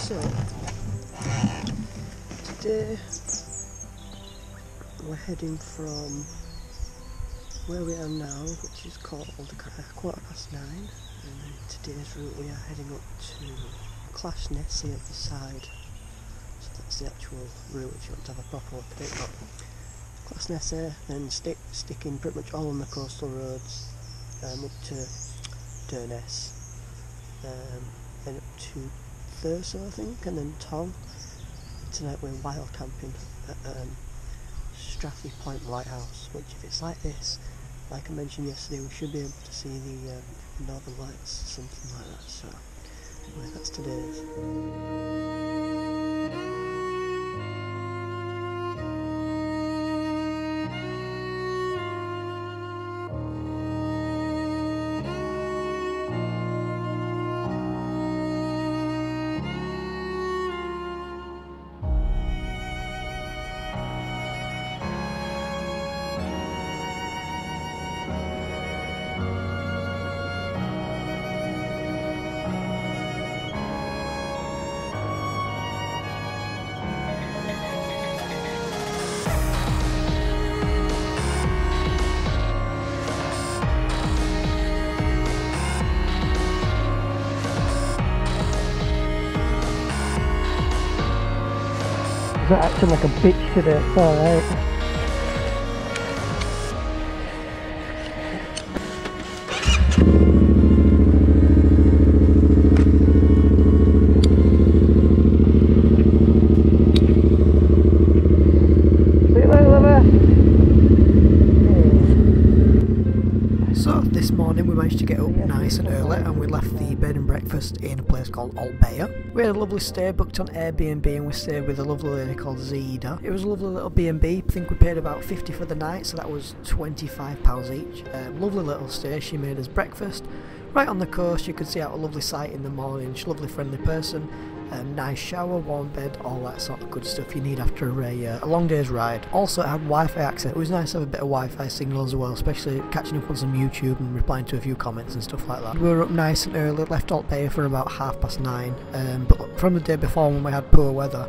So, today we're heading from where we are now, which is called 9:15, and today's route we are heading up to Clash Nessie at the side. So that's the actual route if you want to have a proper look at it. But Clash Nessie, then sticking pretty much all on the coastal roads up to Durness, then up to Thurso I think, and then Tom. Tonight we're wild camping at Strathy Point Lighthouse, which if it's like this, like I mentioned yesterday, we should be able to see the Northern Lights, something like that. So anyway, that's today's. He's not acting like a bitch today, it's alright. See you later, lover. So this morning we managed to get up nice and early, and we left the bed and breakfast in a place called Altbea. We had a lovely stay, booked on Airbnb, and we stayed with a lovely lady called Zida. It was a lovely little B&B. I think we paid about $50 for the night, so that was £25 each. Lovely little stay. She made us breakfast right on the coast. You could see out a lovely sight in the morning. She's a lovely friendly person. Nice shower, warm bed, all that sort of good stuff you need after a long day's ride. Also it had Wi-Fi access. It was nice to have a bit of Wi-Fi signal as well, especially catching up on some YouTube and replying to a few comments and stuff like that. We were up nice and early, left Altbea for about 9:30, but from the day before when we had poor weather,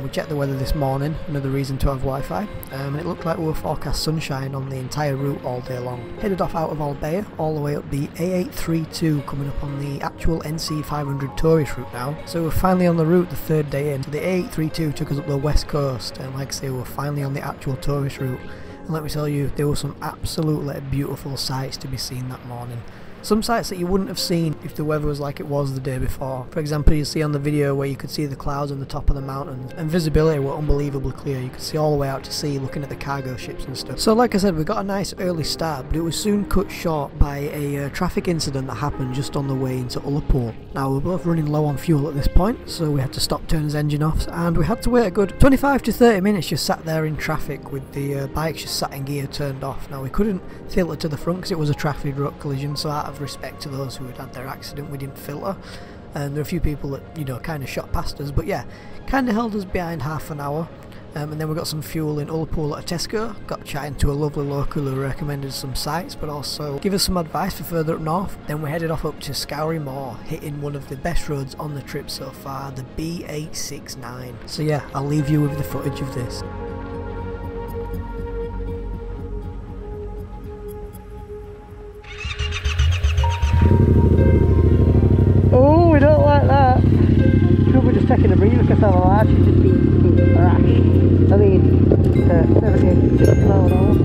we checked the weather this morning, another reason to have Wi-Fi, and it looked like we were forecast sunshine on the entire route all day long. Headed off out of Altbea, all the way up the A832, coming up on the actual NC500 tourist route now. So we're finally on the route the third day in. So the A832 took us up the west coast, and like I say, we're finally on the actual tourist route. And let me tell you, there were some absolutely beautiful sights to be seen that morning. Some sights that you wouldn't have seen if the weather was like it was the day before. For example, you see on the video where you could see the clouds on the top of the mountains, and visibility were unbelievably clear. You could see all the way out to sea looking at the cargo ships and stuff. So like I said, we got a nice early start, but it was soon cut short by a traffic incident that happened just on the way into Ullapool. Now we're both running low on fuel at this point, so we had to stop, turn his engine off, and we had to wait a good 25 to 30 minutes just sat there in traffic with the bikes just sat in gear turned off. Now we couldn't filter to the front because it was a traffic road collision, so out of respect to those who had had their accident, we didn't filter, and there are a few people that, you know, kind of shot past us, but yeah, kind of held us behind half an hour. And then we got some fuel in Ullapool at a Tesco, got chatting to a lovely local who recommended some sites but also give us some advice for further up north. Then we headed off up to Scourie Moor, hitting one of the best roads on the trip so far, the B869. So yeah, I'll leave you with the footage of this. Oh, we don't like that. Should we just taking a breather because otherwise she's just been rash. I mean, 70 miles an hour.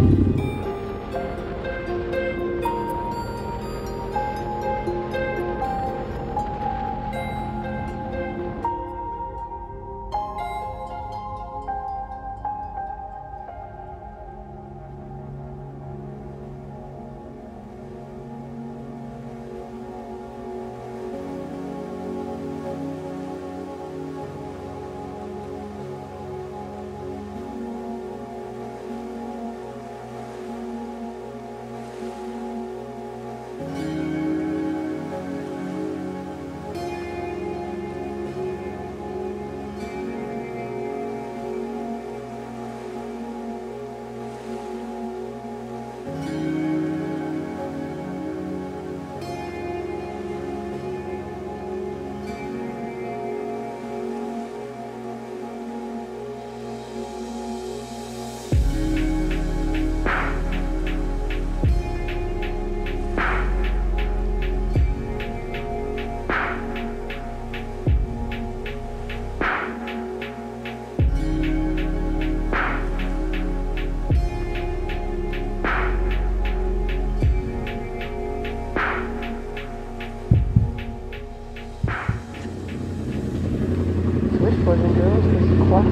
this boys and girls is Clash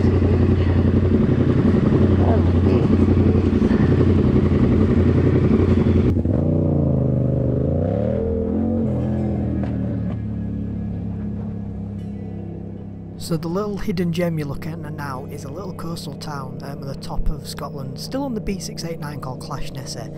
SEH. And so the little hidden gem you're looking at now is a little coastal town at the top of Scotland, still on the B689, called Clash SEH.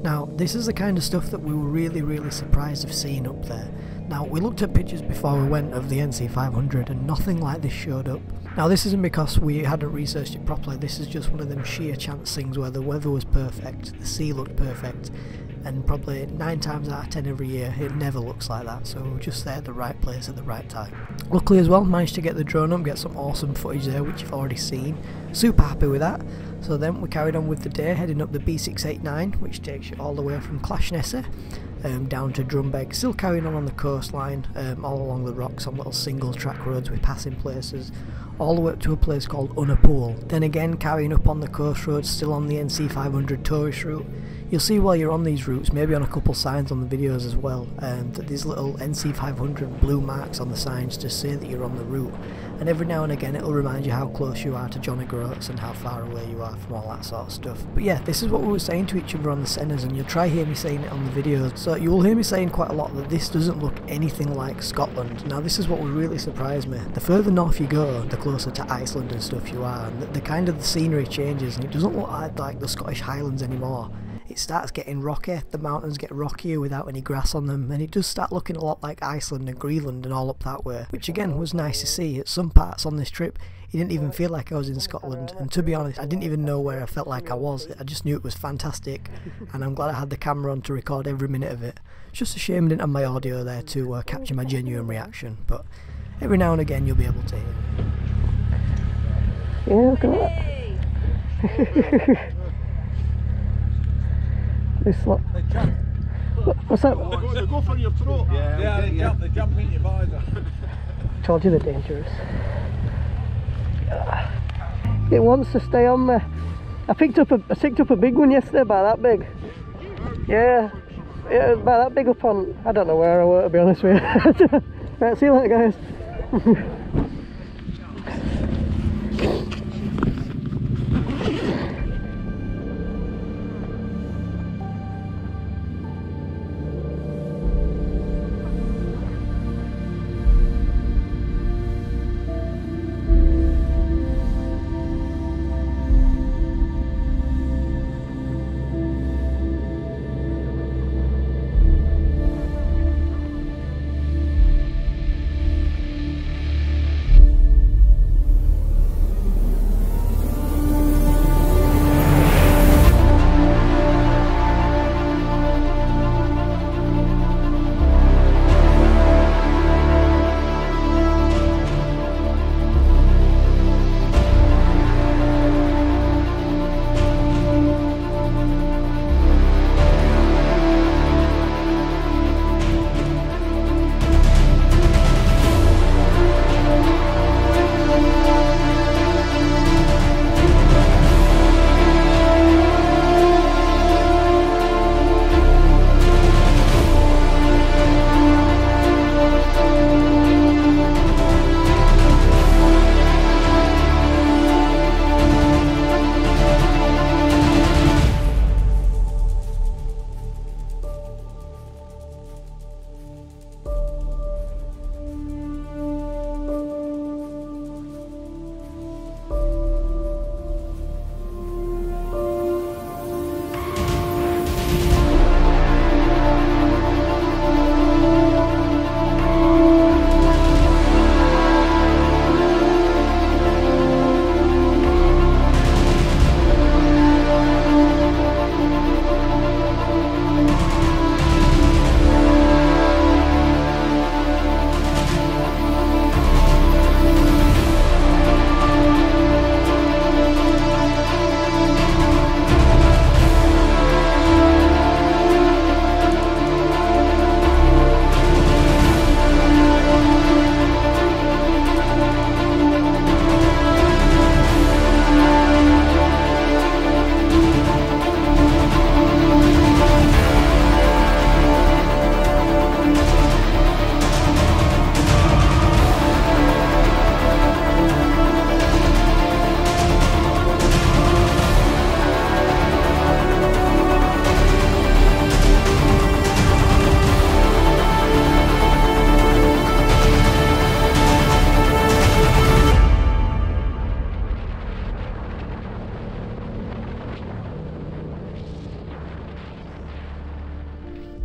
Now this is the kind of stuff that we were really surprised of seeing up there. Now we looked at pictures before we went of the NC500 and nothing like this showed up. Now this isn't because we hadn't researched it properly, this is just one of them sheer chance things where the weather was perfect, the sea looked perfect, and probably 9 times out of 10 every year it never looks like that, so we're just there at the right place at the right time. Luckily as well, managed to get the drone up, get some awesome footage there which you've already seen, super happy with that. So then we carried on with the day, heading up the B689 which takes you all the way from Clash SEH down to Drumbeg, still carrying on the coastline, all along the rocks on little single track roads with passing places, all the way up to a place called Unnapool. Then again carrying up on the coast roads, still on the NC500 tourist route. You'll see while you're on these routes, maybe on a couple signs on the videos as well, that these little NC500 blue marks on the signs to say that you're on the route, and every now and again it'll remind you how close you are to Johnny Groats and how far away you are from all that sort of stuff. But yeah, this is what we were saying to each other on the SENAs, and you'll try hear me saying it on the videos, so you will hear me saying quite a lot that this doesn't look anything like Scotland. Now this is what would really surprise me. The further north you go, the closer to Iceland and stuff you are, and the kind of the scenery changes, and it doesn't look like the Scottish Highlands anymore. It starts getting rocky, the mountains get rockier without any grass on them, and it does start looking a lot like Iceland and Greenland and all up that way, which again was nice to see. At some parts on this trip it didn't even feel like I was in Scotland, and to be honest I didn't even know where I felt like I was. I just knew it was fantastic, and I'm glad I had the camera on to record every minute of it. It's just a shame I didn't have my audio there to capture my genuine reaction, but every now and again you'll be able to hear it. Yeah, look at that. This lot. What's that? They go for your throat. Yeah, they jump in your visor. Told you they're dangerous. It wants to stay on there. I picked up a big one yesterday, about that big. Yeah, about that big up on, I don't know where I were, to be honest with you. Right, see you later guys.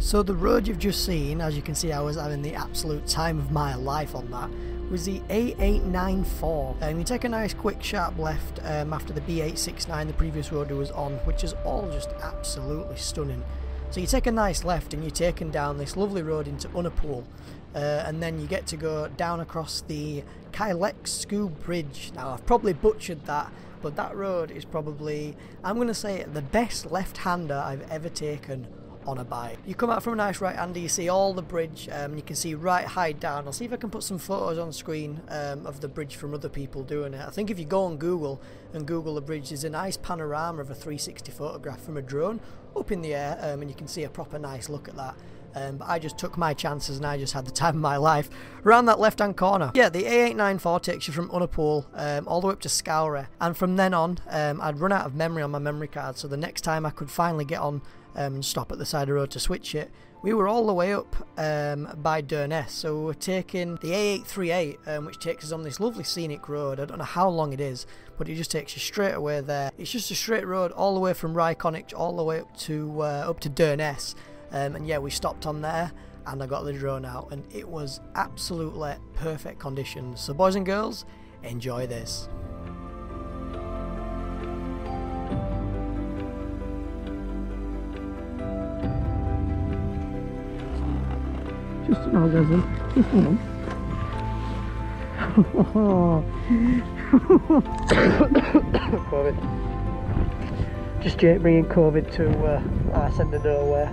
So the road you've just seen, as you can see I was having the absolute time of my life on that, was the A894. You take a nice quick sharp left after the B869 the previous road was on, which is all just absolutely stunning. So you take a nice left and you're taken down this lovely road into Unapool, and then you get to go down across the Kylexsku Bridge. Now I've probably butchered that, but that road is probably, I'm going to say, the best left-hander I've ever taken on a bike. You come out from a nice right-hander, you see all the bridge, you can see right high down. I'll see if I can put some photos on screen of the bridge from other people doing it. I think if you go on Google and Google the bridge, there's a nice panorama of a 360 photograph from a drone up in the air, and you can see a proper nice look at that. But I just took my chances and I just had the time of my life around that left hand corner. Yeah, the A894 takes you from Unapool all the way up to Scowry, and from then on I'd run out of memory on my memory card, so the next time I could finally get on and stop at the side of the road to switch it, we were all the way up by Durness. So we're taking the A838, which takes us on this lovely scenic road. I don't know how long it is, but it just takes you straight away there. It's just a straight road all the way from Ryconich all the way up to Durness. And yeah, we stopped on there and I got the drone out and it was absolutely perfect conditions. So boys and girls, enjoy this. Just an orgasm, just one. COVID. Just Jake bringing COVID to our send of nowhere.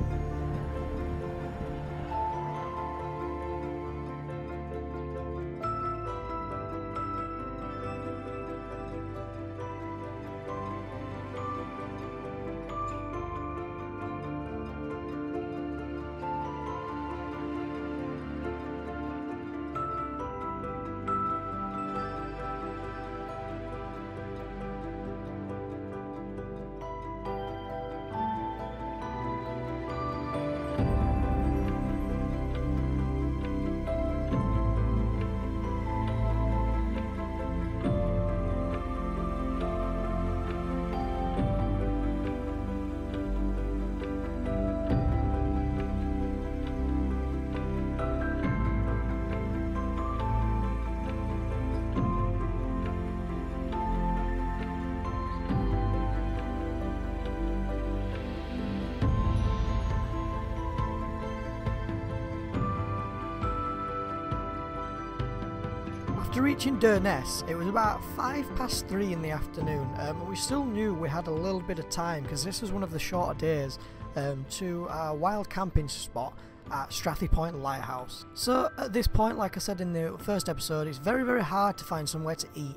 After reaching Durness, it was about 3:05 in the afternoon, but we still knew we had a little bit of time because this was one of the shorter days to our wild camping spot at Strathy Point Lighthouse. So at this point, like I said in the first episode, it's very, very hard to find somewhere to eat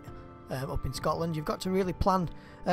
up in Scotland. You've got to really plan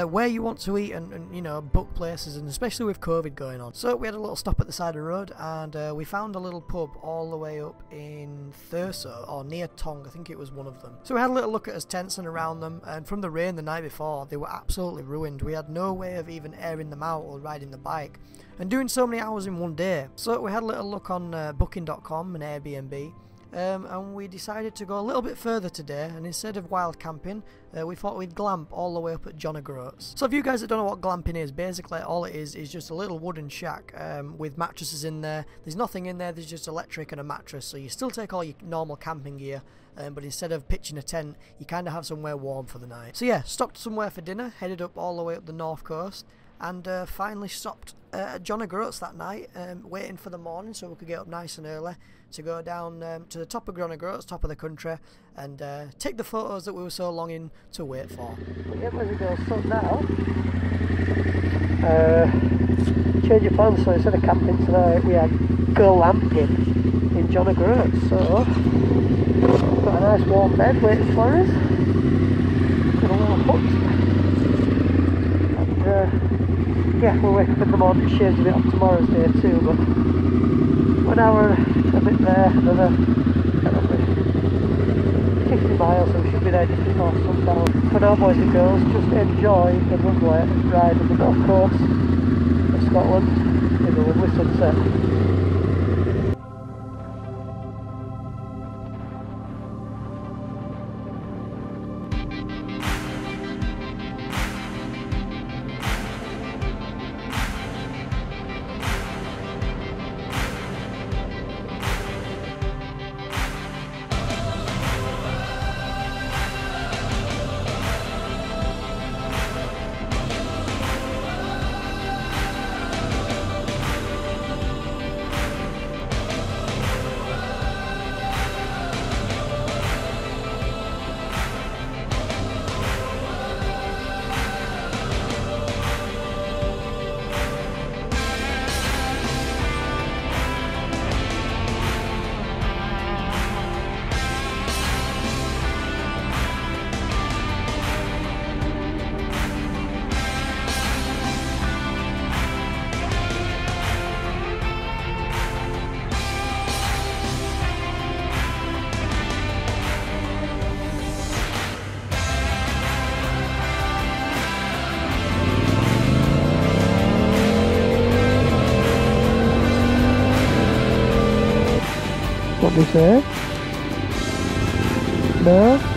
where you want to eat and you know, book places, and especially with COVID going on. So we had a little stop at the side of the road and we found a little pub all the way up in Thurso, or near Tong, I think it was one of them. So we had a little look at us tents and around them, and from the rain the night before they were absolutely ruined. We had no way of even airing them out or riding the bike and doing so many hours in one day. So we had a little look on booking.com and Airbnb. And we decided to go a little bit further today, and instead of wild camping, we thought we'd glamp all the way up at John O'Groats. So if you guys that don't know what glamping is, basically all it is just a little wooden shack with mattresses in there. There's nothing in there, there's just electric and a mattress, so you still take all your normal camping gear, but instead of pitching a tent, you kind of have somewhere warm for the night. So yeah, stopped somewhere for dinner, headed up all the way up the north coast, and finally stopped at John O'Groats that night, waiting for the morning so we could get up nice and early to go down to the top of John O'Groats, top of the country, and take the photos that we were so longing to wait for. Yep, as it goes, so now change of plans, so instead of camping tonight we had glamping in John O'Groats. So got a nice warm bed waiting for us, got a little hut, and yeah, we'll wake up in the morning. It shaves a bit off tomorrow's day too, but 1 hour a bit there, another 50 miles, so we should be there just before sundown. For now, boys and girls, just enjoy the lovely ride on the north coast of Scotland in the lovely sunset. they say? No?